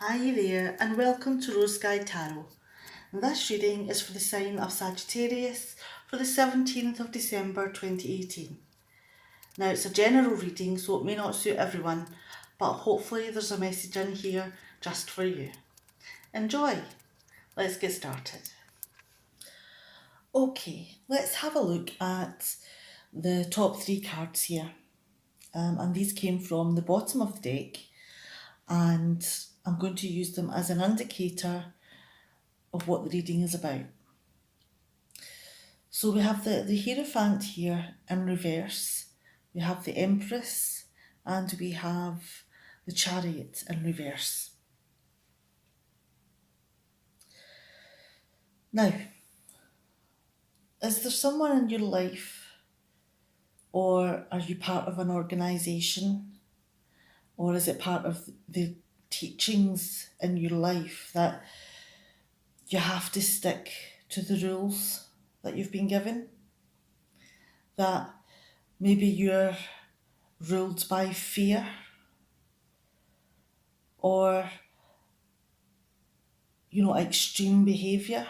Hi there, and welcome to Rose Sky Tarot. This reading is for the sign of Sagittarius for the 17th of December 2018. Now, it's a general reading, so it may not suit everyone, but hopefully there's a message in here just for you. Enjoy! Let's get started. Okay, let's have a look at the top three cards here. And these came from the bottom of the deck, and I'm going to use them as an indicator of what the reading is about. So we have the Hierophant here in reverse, we have the Empress, and we have the Chariot in reverse. Now, is there someone in your life, or are you part of an organisation, or is it part of the teachings in your life that you have to stick to the rules that you've been given? That maybe you're ruled by fear, or extreme behaviour.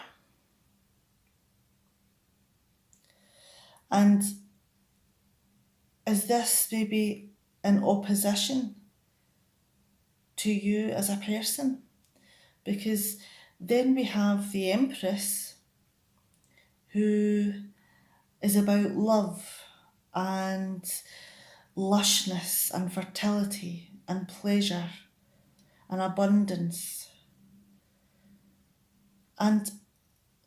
And is this maybe in opposition to you as a person? Because then we have the Empress, who is about love and lushness and fertility and pleasure and abundance. And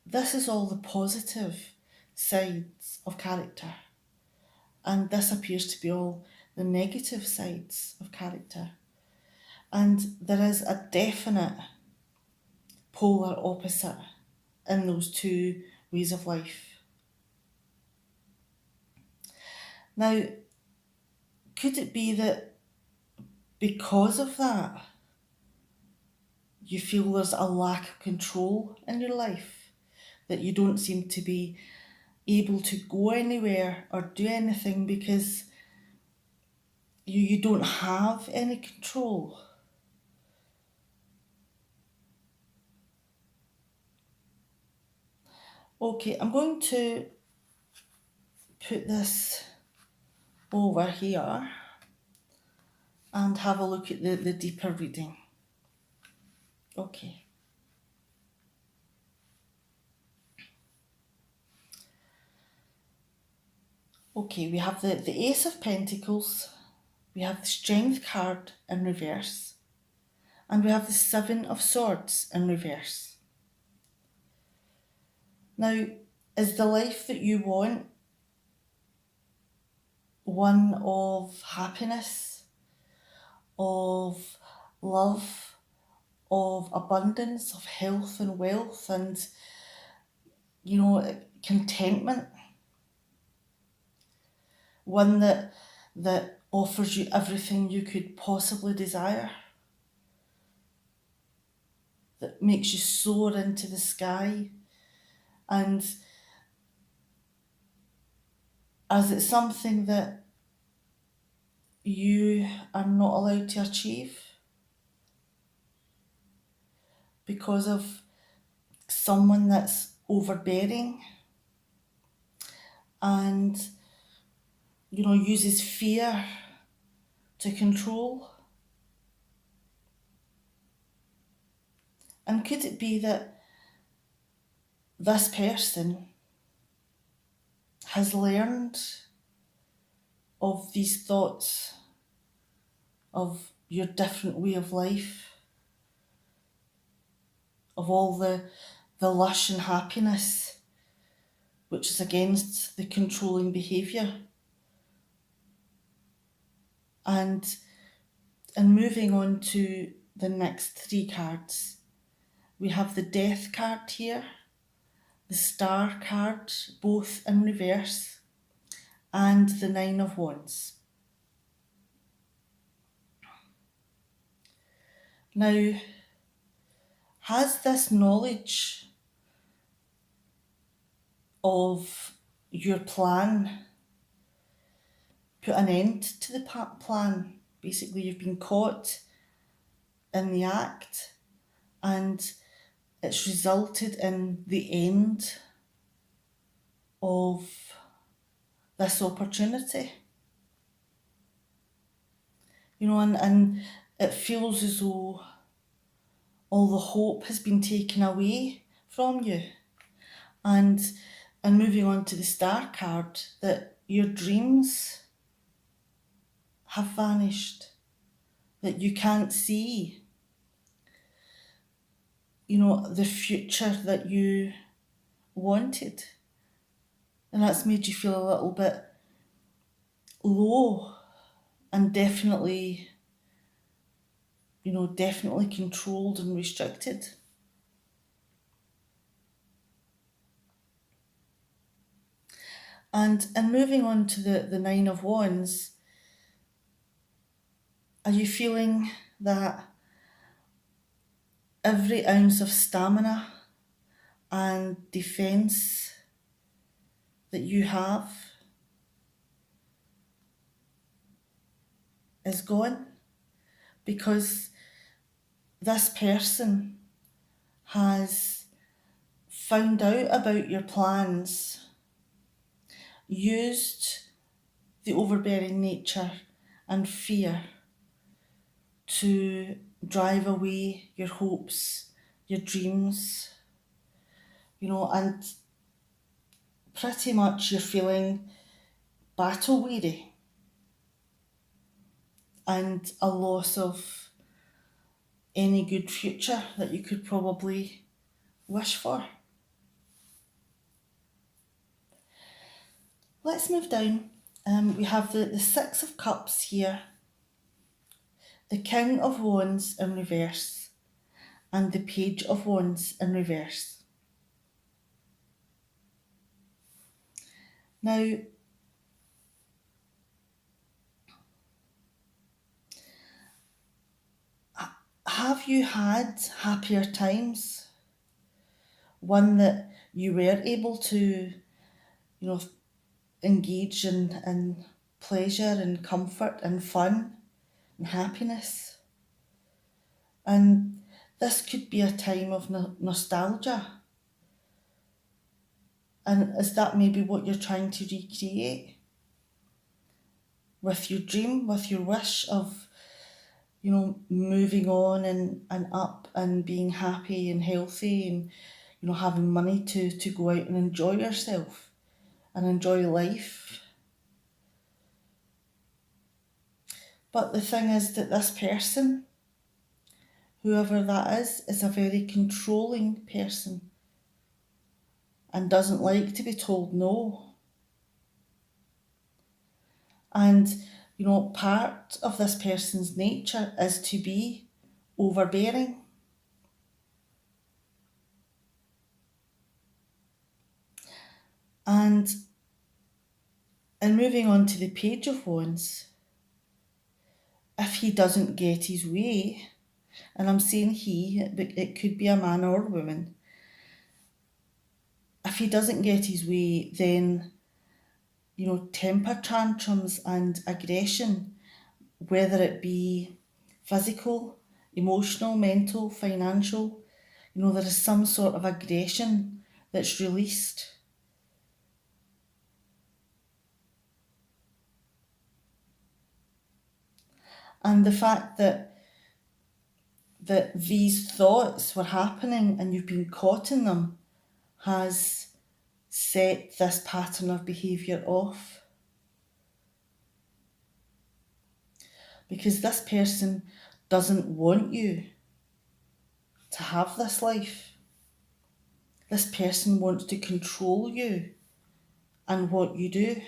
this is all the positive sides of character. And this appears to be all the negative sides of character. And there is a definite polar opposite in those two ways of life. Now, could it be that because of that, you feel there's a lack of control in your life, that you don't seem to be able to go anywhere or do anything because you don't have any control? Okay, I'm going to put this over here and have a look at the deeper reading. Okay. Okay, we have the Ace of Pentacles, we have the Strength card in reverse, and we have the Seven of Swords in reverse. Now, is the life that you want one of happiness, of love, of abundance, of health and wealth, and contentment? One that offers you everything you could possibly desire, that makes you soar into the sky? And is it something that you are not allowed to achieve because of someone that's overbearing and uses fear to control? And could it be that this person has learned of these thoughts of your different way of life, of all the lush and happiness, which is against the controlling behaviour? And moving on to the next three cards, we have the Death card here, the Star card, both in reverse, and the Nine of Wands. Now, has this knowledge of your plan put an end to the plan? Basically, you've been caught in the act and it's resulted in the end of this opportunity. And it feels as though all the hope has been taken away from you. And moving on to the star card, that your dreams have vanished, that you can't see, the future that you wanted. And that's made you feel a little bit low and definitely controlled and restricted. And moving on to the Nine of Wands, are you feeling that every ounce of stamina and defence that you have is gone? Because this person has found out about your plans, used the overbearing nature and fear to drive away your hopes, your dreams, and pretty much you're feeling battle weary and a loss of any good future that you could probably wish for. Let's move down. We have the Six of Cups here, the King of Wands in reverse, and the Page of Wands in reverse. Now, have you had happier times? One that you were able to, engage in pleasure and comfort and fun and happiness? And this could be a time of nostalgia. And is that maybe what you're trying to recreate? With your dream, with your wish of, moving on and up and being happy and healthy and, having money to go out and enjoy yourself and enjoy life. But the thing is that this person, whoever that is a very controlling person and doesn't like to be told no. And, part of this person's nature is to be overbearing. And moving on to the Page of Wands, if he doesn't get his way, and I'm saying he, but it could be a man or a woman, if he doesn't get his way, then, temper tantrums and aggression, whether it be physical, emotional, mental, financial, there is some sort of aggression that's released. And the fact that these thoughts were happening and you've been caught in them has set this pattern of behaviour off. Because this person doesn't want you to have this life. This person wants to control you and what you do.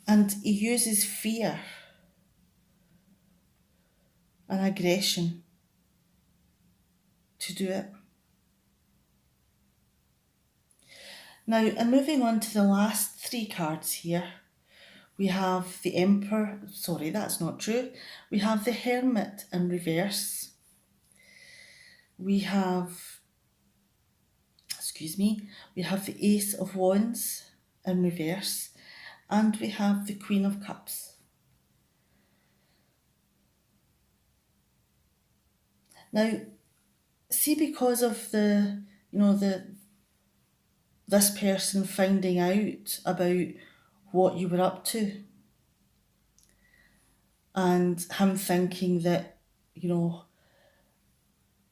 And he uses fear and aggression to do it. Now, and moving on to the last three cards here, we have the Emperor, sorry, that's not true. We have the Hermit in reverse. We have the Ace of Wands in reverse, and we have the Queen of Cups. Now, see, because of this person finding out about what you were up to, and him thinking that,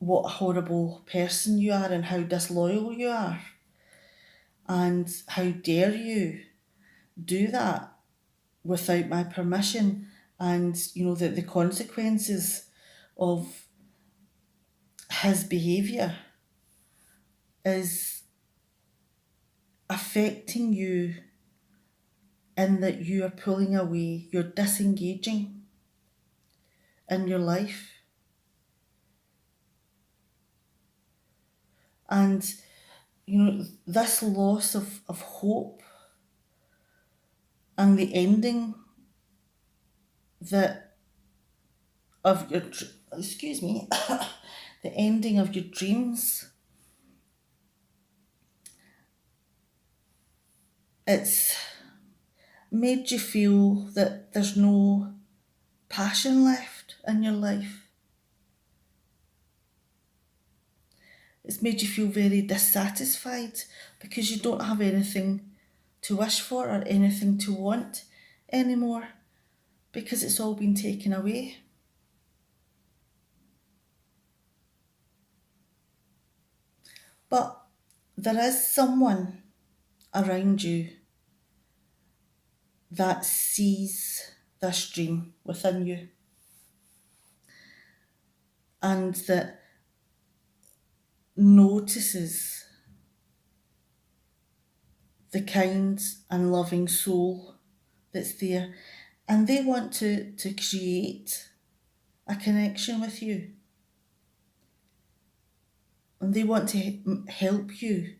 what a horrible person you are and how disloyal you are, and how dare you do that without my permission, and the consequences of his behaviour is affecting you, in that you are pulling away, you're disengaging in your life. And this loss of hope, and the ending that of your excuse me the ending of your dreams, it's made you feel that there's no passion left in your life. It's made you feel very dissatisfied because you don't have anything to wish for or anything to want anymore, because it's all been taken away. But there is someone around you that sees this dream within you, and that notices the kind and loving soul that's there, and they want to create a connection with you, and they want to help you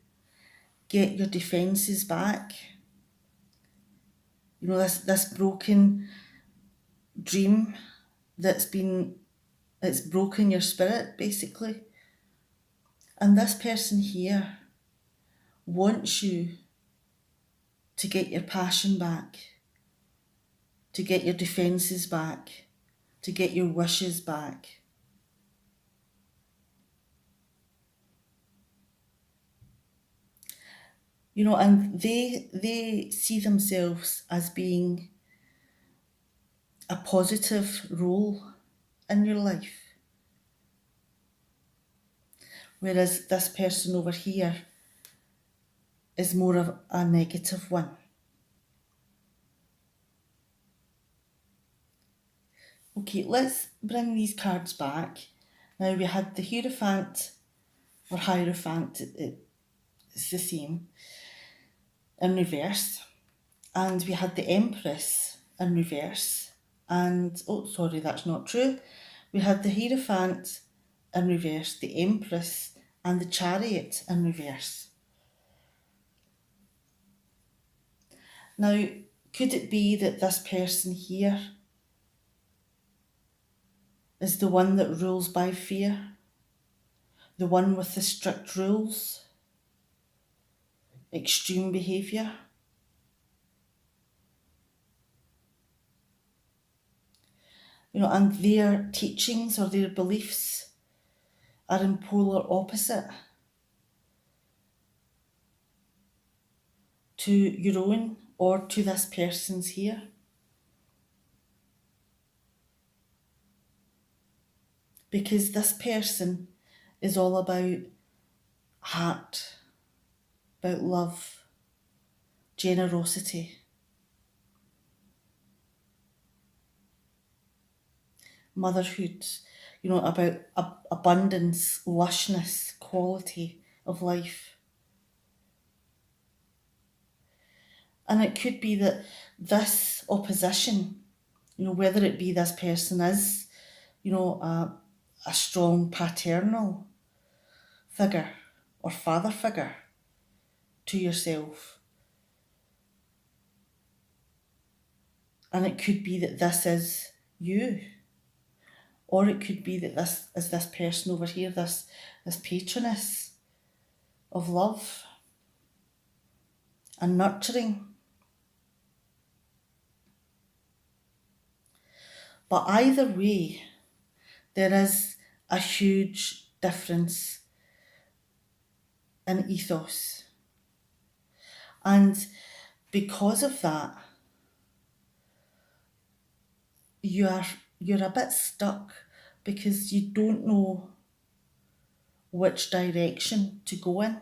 get your defences back. This broken dream it's broken your spirit, basically. And this person here wants you to get your passion back, to get your defences back, to get your wishes back. And they see themselves as being a positive role in your life. Whereas this person over here is more of a negative one. Okay, let's bring these cards back. Now, we had the Hierophant, or Hierophant, it's the same, in reverse. And we had the Empress in reverse. And, oh, sorry, that's not true. We had the Hierophant in reverse, the Empress, and the Chariot in reverse. Now, could it be that this person here is the one that rules by fear? The one with the strict rules? Extreme behaviour? And their teachings or their beliefs are in polar opposite to your own or to this person's here. Because this person is all about heart, about love, generosity, motherhood, about abundance, lushness, quality of life. And it could be that this opposition, whether it be this person is, a strong paternal figure or father figure to yourself. And it could be that this is you. Or it could be that this is this person over here, this patroness of love and nurturing. But either way, there is a huge difference in ethos. And because of that, you're a bit stuck because you don't know which direction to go in.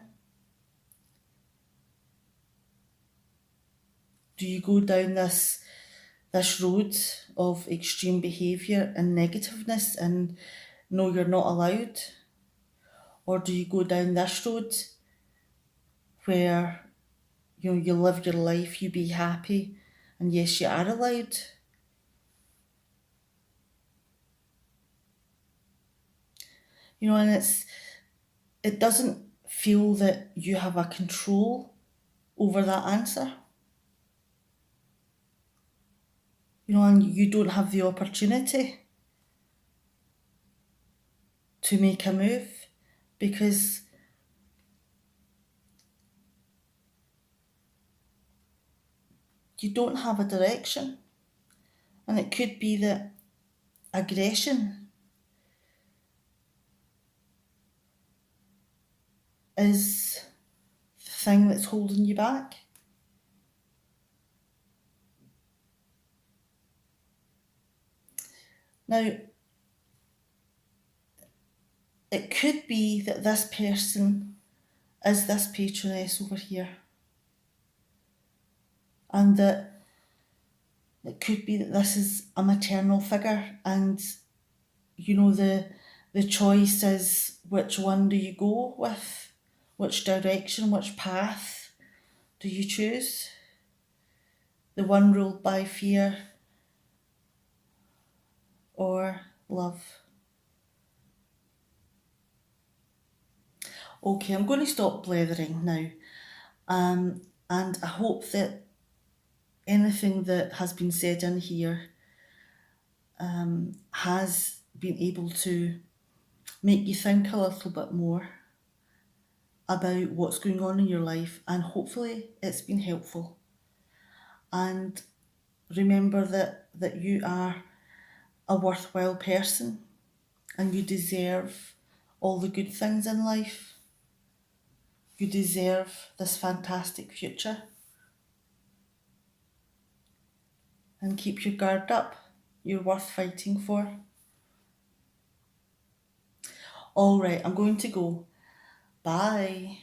Do you go down this road of extreme behaviour and negativeness and no, you're not allowed? Or do you go down this road where you live your life, you be happy, and yes, you are allowed? And it doesn't feel that you have a control over that answer. And you don't have the opportunity to make a move because you don't have a direction. And it could be that aggression is the thing that's holding you back. Now, it could be that this person is this patroness over here, and that it could be that this is a maternal figure, and the choice is which one do you go with, which direction, which path do you choose? The one ruled by fear or love? Okay, I'm going to stop blethering now. And I hope that anything that has been said in here has been able to make you think a little bit more about what's going on in your life, and hopefully it's been helpful. And remember that you are a worthwhile person and you deserve all the good things in life. You deserve this fantastic future. And keep your guard up. You're worth fighting for. All right, I'm going to go. Bye.